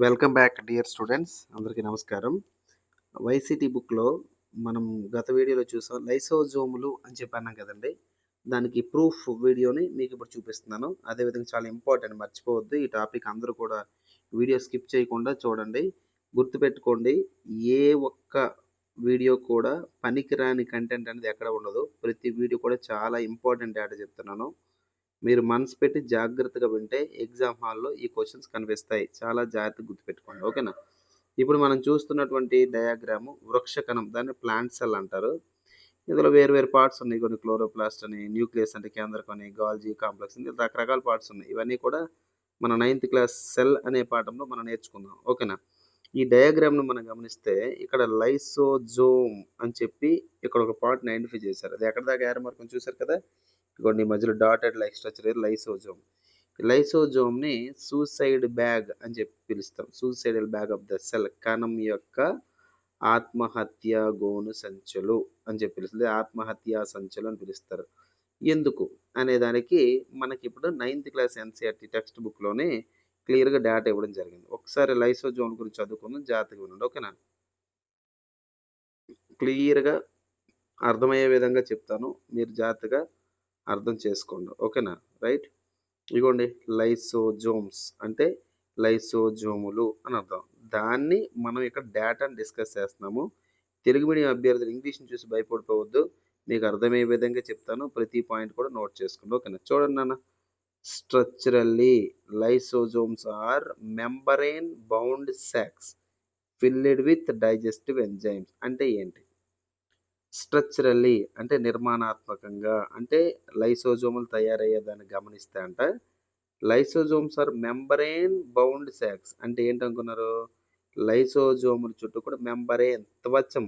Welcome back dear students, అందరికీ నమస్కారం. VCT బుక్లో మనం గత వీడియోలో చూసాం లైసోజోములు అని చెప్పి అన్నాం కదండి. దానికి ప్రూఫ్ వీడియోని మీకు ఇప్పుడు చూపిస్తున్నాను. అదేవిధంగా చాలా ఇంపార్టెంట్, మర్చిపోవద్దు. ఈ టాపిక్ అందరూ కూడా వీడియో స్కిప్ చేయకుండా చూడండి. గుర్తుపెట్టుకోండి, ఏ ఒక్క వీడియో కూడా పనికిరాని కంటెంట్ అనేది ఎక్కడ ఉండదు. ప్రతి వీడియో కూడా చాలా ఇంపార్టెంట్ డేటా చెప్తున్నాను. మీరు మనసు పెట్టి జాగ్రత్తగా వింటే ఎగ్జామ్ హాల్లో ఈ క్వశ్చన్స్ కనిపిస్తాయి. చాలా జాగ్రత్తగా గుర్తుపెట్టుకోండి. ఓకేనా? ఇప్పుడు మనం చూస్తున్నటువంటి డయాగ్రాము వృక్ష కణం, దాన్ని ప్లాంట్ సెల్ అంటారు. ఇందులో వేరు వేరు పార్ట్స్ ఉన్నాయి. కొన్ని క్లోరోప్లాస్ట్ అని, న్యూక్లియస్ అంటే కేంద్రకం అని, గాల్జీ కాంప్లెక్స్ అని రకరకాల పార్ట్స్ ఉన్నాయి. ఇవన్నీ కూడా మన 9th క్లాస్ సెల్ అనే పాఠంలో మనం నేర్చుకుందాం. ఓకేనా? ఈ డయాగ్రామ్ను మనం గమనిస్తే ఇక్కడ లైసోజోమ్ అని చెప్పి ఇక్కడ ఒక పార్ట్ని ఐడెంటిఫై చేశారు. అది ఎక్కడ దాకా ఏరో మార్కం చూశారు కదా. ఇదిగోండి ఈ మధ్యలో డాటెడ్ లైక్ స్ట్రక్చర్ లైసోజోమ్. లైసోజోమ్ని సూసైడ్ బ్యాగ్ అని చెప్పి పిలుస్తాం. Suicidal bag of the cell, కణం యొక్క ఆత్మహత్య గోను సంచులు అని చెప్పి పిలుస్తుంది. ఆత్మహత్యా సంచులు అని పిలుస్తారు. ఎందుకు అనే దానికి మనకి ఇప్పుడు 9th క్లాస్ ఎన్సీఆర్టీ టెక్స్ట్ బుక్లోనే క్లియర్గా డేటా ఇవ్వడం జరిగింది. ఒకసారి లైసోజోమ్ గురించి చదువుకుందాం, జాగ్రత్తగా వినండి. ఓకేనా? క్లియర్గా అర్థమయ్యే విధంగా చెప్తాను, మీరు జాగ్రత్తగా అర్థం చేసుకోండి. ఓకేనా? రైట్. ఇదిగోండి లైసోజోమ్స్ అంటే లైసోజోములు అని అర్థం. దాన్ని మనం ఇక్కడ డేటాని డిస్కస్ చేస్తున్నాము. తెలుగు మీడియం అభ్యర్థులు ఇంగ్లీష్ని చూసి భయపడిపోవద్దు. మీకు అర్థమయ్యే విధంగా చెప్తాను. ప్రతి పాయింట్ కూడా నోట్ చేసుకోండి. ఓకేనా? చూడండి నాన్న. Structurally lysosomes are membrane bound sacs filled with digestive enzymes. అంటే ఏంటి? స్ట్రక్చరల్లీ అంటే నిర్మాణాత్మకంగా, అంటే లైసోజోములు తయారయ్యేదాన్ని గమనిస్తే అంట lysosomes are membrane bound sacs. అంటే ఏంటనుకున్నారు? లైసోజోముల చుట్టూ కూడా మెంబరేన్, త్వచం,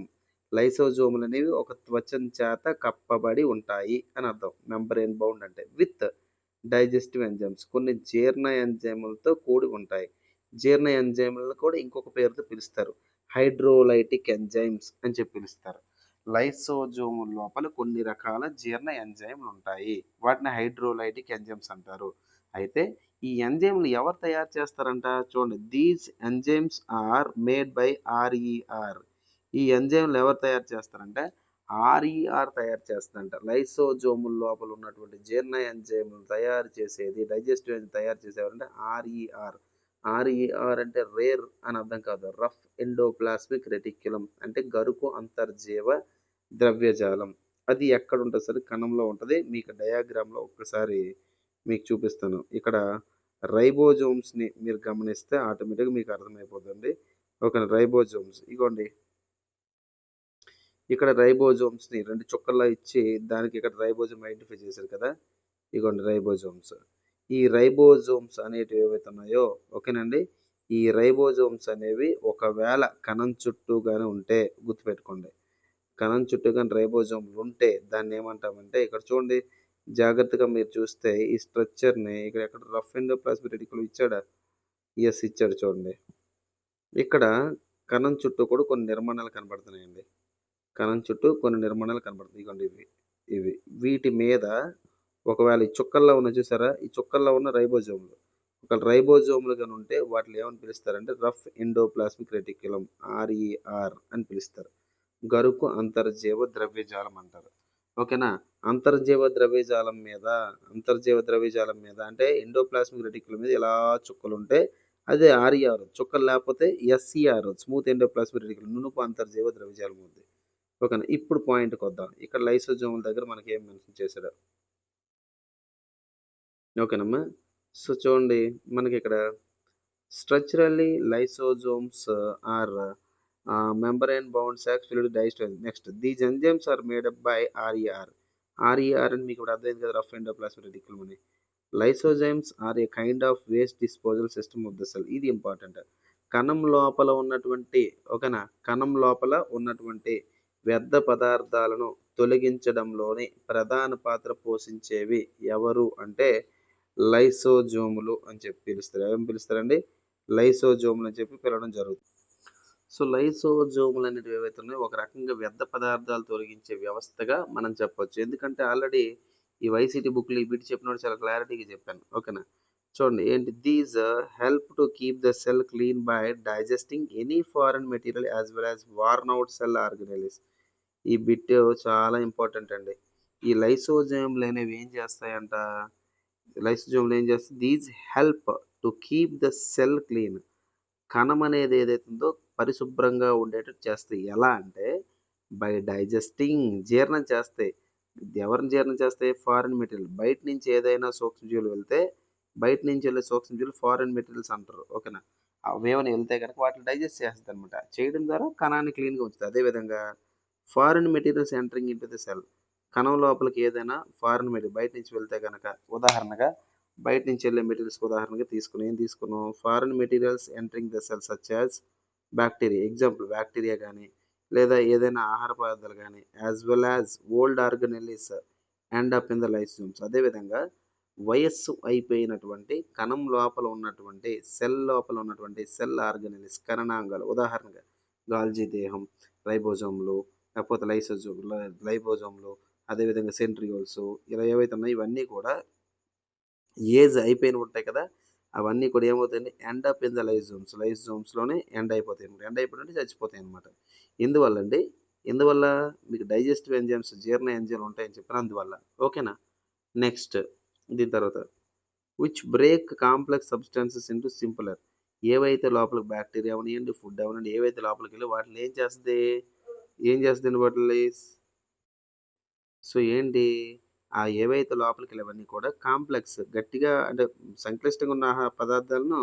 లైసోజోములు అనేవి ఒక త్వచం చేత కప్పబడి ఉంటాయి అని అర్థం. మెంబరేన్ బౌండ్ అంటే విత్ డైజెస్టివ్ ఎంజైమ్స్, కొన్ని జీర్ణ ఎంజైములతో కూడి ఉంటాయి. జీర్ణ ఎంజైములను కూడా ఇంకొక పేరుతో పిలుస్తారు, హైడ్రోలైటిక్ ఎంజైమ్స్ అని చెప్పి పిలుస్తారు. లైసోజోముల లోపల కొన్ని రకాల జీర్ణ ఎంజైమ్లు ఉంటాయి. వాటిని హైడ్రోలైటిక్ ఎంజైమ్స్ అంటారు. అయితే ఈ ఎంజైమ్లు ఎవరు తయారు చేస్తారంట? చూడండి, these enzymes are made by RER. ఈ ఎంజైమ్లు ఎవరు తయారు చేస్తారంటే ఆర్ఈఆర్ తయారు చేస్తారంట. లైసోజోముల లోపల ఉన్నటువంటి జీర్ణ ఎంజైమ్లు తయారు చేసేది, డైజెస్టివ్ ఎంజైమ్ తయారు చేసేవారంటే ఆర్ఈఆర్. ఆర్ఈఆర్ అంటే రేర్ అని అర్థం కాదు, రఫ్ ఎండోప్లాస్మిక్ రెటిక్యులం అంటే గరుకు అంతర్జీవ ద్రవ్యజాలం. అది ఎక్కడ ఉంటుంది సరే? కణంలో ఉంటుంది. మీకు డయాగ్రామ్లో ఒక్కసారి మీకు చూపిస్తాను. ఇక్కడ రైబోజోమ్స్ని మీరు గమనిస్తే ఆటోమేటిక్గా మీకు అర్థమైపోతుంది. ఓకే, రైబోజోమ్స్ ఇగోండి. ఇక్కడ రైబోజోమ్స్ని రెండు చుక్కల్లా ఇచ్చి దానికి ఇక్కడ రైబోజోమ్ ఐడెంటిఫై చేశారు కదా. ఇగోండి రైబోజోమ్స్. ఈ రైబోజోమ్స్ అనేటివి ఏవైతే ఉన్నాయో, ఓకేనండి, ఈ రైబోజోమ్స్ అనేవి ఒకవేళ కణం చుట్టూగానే ఉంటే గుర్తుపెట్టుకోండి, కణం చుట్టూ కానీ రైబోజోమ్లు ఉంటే దాన్ని ఏమంటామంటే, ఇక్కడ చూడండి జాగ్రత్తగా మీరు చూస్తే ఈ స్ట్రక్చర్ని ఇక్కడ ఎక్కడ రఫ్ ఎండోప్లాస్మిక్ రెటిక్యులం ఇచ్చాడా? ఎస్ ఇచ్చాడు. చూడండి ఇక్కడ కణం చుట్టూ కూడా కొన్ని నిర్మాణాలు కనబడుతున్నాయండి. కణం చుట్టూ కొన్ని నిర్మాణాలు కనబడుతున్నాయి. ఇవ్వండి ఇవి ఇవి వీటి మీద ఒకవేళ ఈ చుక్కల్లో ఉన్న చూసారా, ఈ చుక్కల్లో ఉన్న రైబోజోమ్లు ఒక రైబోజోమ్లు కానీ ఉంటే వాటిని ఏమని పిలుస్తారంటే రఫ్ ఎండోప్లాస్మిక్ రెటిక్యులం, ఆర్ఈఆర్ అని పిలుస్తారు. గరుకు అంతర్జీవ ద్రవ్యజాలం అంటారు. ఓకేనా? అంతర్జీవ ద్రవ్యజాలం మీద అంటే ఎండోప్లాస్మిక్ రెటిక్యులం మీద ఇలా చుక్కలు ఉంటే అదే ఆర్ఈఆర్. చుక్కలు లేకపోతే ఎస్ఈఆర్, స్మూత్ ఎండోప్లాస్మిక్ రెటిక్యులం, నునుపు అంతర్జీవ ద్రవ్యజాలం ఉంది. ఓకేనా? ఇప్పుడు పాయింట్కి వద్దాం. ఇక్కడ లైసోజోముల దగ్గర మనకి ఏం మెన్షన్ చేశాడు? ఓకేనమ్మా. సో చూడండి, మనకి ఇక్కడ structurally lysosomes are membrane bound sacs filled with digestive. Next, these enzymes are made up by RER. RER అని మీకు ఇప్పుడు అర్థమైంది కదా, రఫ్ ఎండోప్లాస్మిక్ రెటిక్యులం అని. Lysozymes are a kind of waste disposal system of the cell. ఇది important. కణం లోపల ఉన్నటువంటి, ఓకేనా, కణం లోపల ఉన్నటువంటి వ్యర్థ పదార్థాలను తొలగించడంలోని ప్రధాన పాత్ర పోషించేవి ఎవరు అంటే లైసోజోములు అని చెప్పి పిలుస్తారు. ఏమని పిలుస్తారండి? లైసోజోములు అని చెప్పి పిలవడం జరుగుతుంది. సో లైసోజోములు అనేవి ఏవైతే ఉన్నాయో ఒక రకంగా వ్యర్థ పదార్థాలు తొలగించే వ్యవస్థగా మనం చెప్పొచ్చు. ఎందుకంటే ఆల్రెడీ ఈ వైసీటీ బుక్లు వీటి చెప్పినప్పుడు చాలా క్లారిటీగా చెప్పాను. ఓకేనా? చూడండి ఏంటి these help to keep the cell clean by digesting any foreign material as well as worn out cell organelles. ఈ బిట్ చాలా ఇంపార్టెంట్ అండి. ఈ లైసోజోమ్లు అనేవి ఏం చేస్తాయంట, లైసోజోమ్లు ఏం చేస్తాయి, these help to keep the cell clean. కణం అనేది ఏదైతే ఉందో పరిశుభ్రంగా ఉండేటట్టు చేస్తాయి. ఎలా అంటే బై డైజెస్టింగ్, జీర్ణం చేస్తాయి. ఎవరిని జీర్ణం చేస్తాయి? Foreign material. బయట నుంచి ఏదైనా సూక్ష్మజీవులు వెళ్తే బయట నుంచి వెళ్ళే సూక్ష్మజీవులు ఫారిన్ మెటీరియల్స్ అంటారు. ఓకేనా? అవేమైనా వెళ్తే కనుక వాటిని డైజెస్ట్ చేస్తుంది అనమాట. చేయడం ద్వారా కణాన్ని క్లీన్గా ఉంచుతుంది. అదేవిధంగా foreign materials entering into the cell. కణం లోపలికి ఏదైనా ఫారిన్ మెటీరియల్ బయట నుంచి వెళ్తే కనుక, ఉదాహరణగా బయట నుంచి వెళ్ళే మెటీరియల్స్కి ఉదాహరణగా తీసుకుని ఏం తీసుకున్నాం, foreign materials entering the cell such as bacteria, example bacteria కానీ, లేదా ఏదైనా ఆహార పదార్థాలు కానీ, as well as old organelles end up in the lysosomes. అదేవిధంగా వయస్సు అయిపోయినటువంటి కణం లోపల ఉన్నటువంటి సెల్ లోపల ఉన్నటువంటి సెల్ ఆర్గనెలిస్ కరణాంగాలు, ఉదాహరణగా గాల్జీ దేహం, రైబోజోమ్లు, లేకపోతే లైబోజోమ్లు, అదేవిధంగా సెంట్రియోల్స్, ఇలా ఏవైతే ఉన్నాయో ఇవన్నీ కూడా ఏజ్ అయిపోయిన ఉంటాయి కదా, అవన్నీ కూడా ఏమవుతాయండి, ఎండ్ అప్ ఇన్ ద లైసోజోమ్స్లోనే ఎండ్ అయిపోతాయి అనమాట. ఎండ్ అయిపోయినట్టు చచ్చిపోతాయి అనమాట. ఎందువల్ల అండి, ఎందువల్ల మీకు డైజెస్టివ్ ఎంజైమ్స్, జీర్ణ ఎంజైమ్లు ఉంటాయని చెప్పిన అందువల్ల. ఓకేనా? నెక్స్ట్ దీని తర్వాత which break complex substances into simpler. ఏవైతే లోపలికి బ్యాక్టీరియా అవనివ్వండి, ఫుడ్ అవనండి, ఏవైతే లోపలికి వెళ్ళి వాటిని ఏం చేస్తుంది వాటిని, సో ఏంటి, ఆ ఏవైతే లోపలికి వెళ్ళవన్నీ కూడా కాంప్లెక్స్, గట్టిగా అంటే సంక్లిష్టంగా ఉన్న పదార్థాలను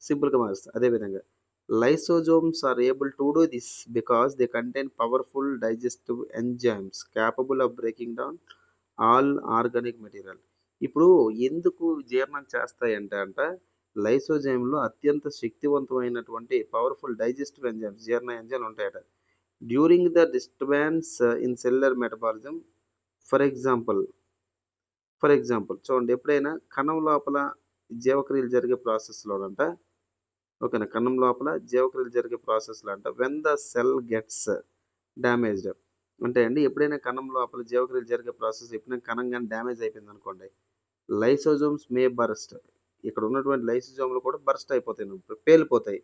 సింపుల్గా మారుస్తాయి. అదేవిధంగా lysosomes are able to do this because they contain powerful digestive enzymes capable of breaking down all organic material. ఇప్పుడు ఎందుకు జీర్ణం చేస్తాయంటే లైసోజైమ్లో అత్యంత శక్తివంతమైనటువంటి పవర్ఫుల్ డైజెస్టివ్ ఎంజైమ్స్, జీర్ణ ఎంజైమ్లు ఉంటాయట. During the disturbance in cellular metabolism, for example చూడండి, ఎప్పుడైనా కణం లోపల జీవక్రియలు జరిగే ప్రాసెస్లోనంట, ఓకేనా, కణం లోపల జీవక్రియలు జరిగే ప్రాసెస్లో అంట when the cell gets damaged, అంటే అండి ఎప్పుడైనా కణం లోపల జీవక్రియలు జరిగే ప్రాసెస్ ఎప్పుడైనా కణం కానీ డ్యామేజ్ అయిపోయింది అనుకోండి, లైసోజోమ్స్ మే బర్స్ట్, ఇక్కడ ఉన్నటువంటి లైసోజోమ్లు కూడా బర్స్ట్ అయిపోతాయి, పేలిపోతాయి.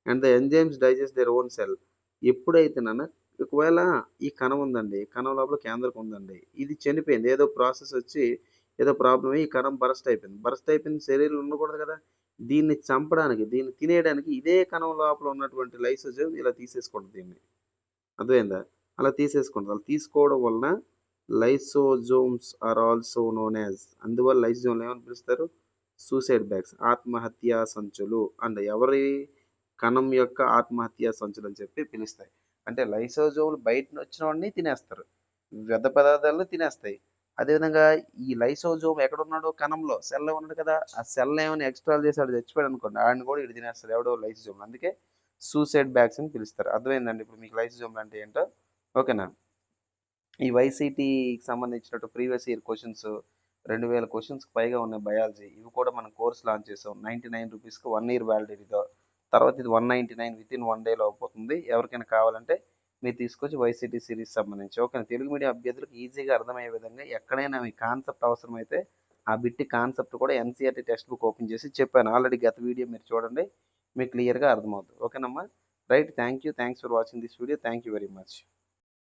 And the enzymes digest their own cell. ఎప్పుడైతేనన్నా ఒకవేళ ఈ కణం ఉందండి, కణం లోపల కేంద్రకం ఉందండి, ఇది చనిపోయింది, ఏదో ప్రాసెస్ వచ్చి ఏదో ప్రాబ్లమ్ ఈ కణం బరస్ట్ అయిపోయింది, శరీరంలో ఉండకూడదు కదా, దీన్ని చంపడానికి, దీన్ని తినేయడానికి ఇదే కణం లోపల ఉన్నటువంటి లైసోజోమ్ ఇలా తీసేసుకుంటుంది దీన్ని. అర్థమైందా? అలా తీసేసుకుంటుంది. అలా తీసుకోవడం వలన lysosomes are also known as, అందువల్ల లైసోజోమ్లు ఏమని పిలుస్తారు, సూసైడ్ బ్యాగ్స్, ఆత్మహత్యా సంచులు. అండ్ ఎవరి కణం యొక్క ఆత్మహత్యా సంచులు అని చెప్పి పిలుస్తాయి. అంటే లైసోజోమ్లు బయట వచ్చిన వాడిని తినేస్తారు, వ్యర్థ పదార్థాలను తినేస్తాయి. అదేవిధంగా ఈ లైసోజోమ్ ఎక్కడున్నాడో కణంలో సెల్లో ఉన్నాడు కదా, ఆ సెల్ ఏమైనా ఎక్స్ట్రాల్ చేసి ఆడు చచ్చిపోయాడు అనుకోండి, ఆడిని కూడా ఇటు తినేస్తారు ఎవడో లైసోజోమ్. అందుకే సూసైడ్ బ్యాగ్స్ అని పిలుస్తారు. అర్థమైందండి ఇప్పుడు మీకు లైసోజోమ్ అంటే ఏంటో? ఓకేనా? ఈ వైసీటీకి సంబంధించినట్టు ప్రీవియస్ ఇయర్ క్వశ్చన్స్ 2000 క్వశ్చన్స్కి పైగా ఉన్నాయి బయాలజీ. ఇవి కూడా మనం కోర్స్ లాంచ్ చేసాం 99 రూపీస్కి 1 ఇయర్ వ్యాలిడిటీతో. తర్వాత ఇది 199 విత్ ఇన్ 1 డేలో అయిపోతుంది. ఎవరికైనా కావాలంటే మీరు తీసుకొచ్చి వైసీటీ సిరీస్ సంబంధించి. ఓకే, తెలుగు మీడియం అభ్యర్థులకు ఈజీగా అర్థమయ్యే విధంగా ఎక్కడైనా మీ కాన్సెప్ట్ అవసరమైతే ఆ బిట్టి కాన్సెప్ట్ కూడా ఎన్సీఆర్టీ టెక్స్ట్ బుక్ ఓపెన్ చేసి చెప్పాను ఆల్రెడీ, గత వీడియో మీరు చూడండి, మీకు క్లియర్గా అర్థమవుతుంది. ఓకేనమ్మా, right, thanks for watching this video, thank you very much.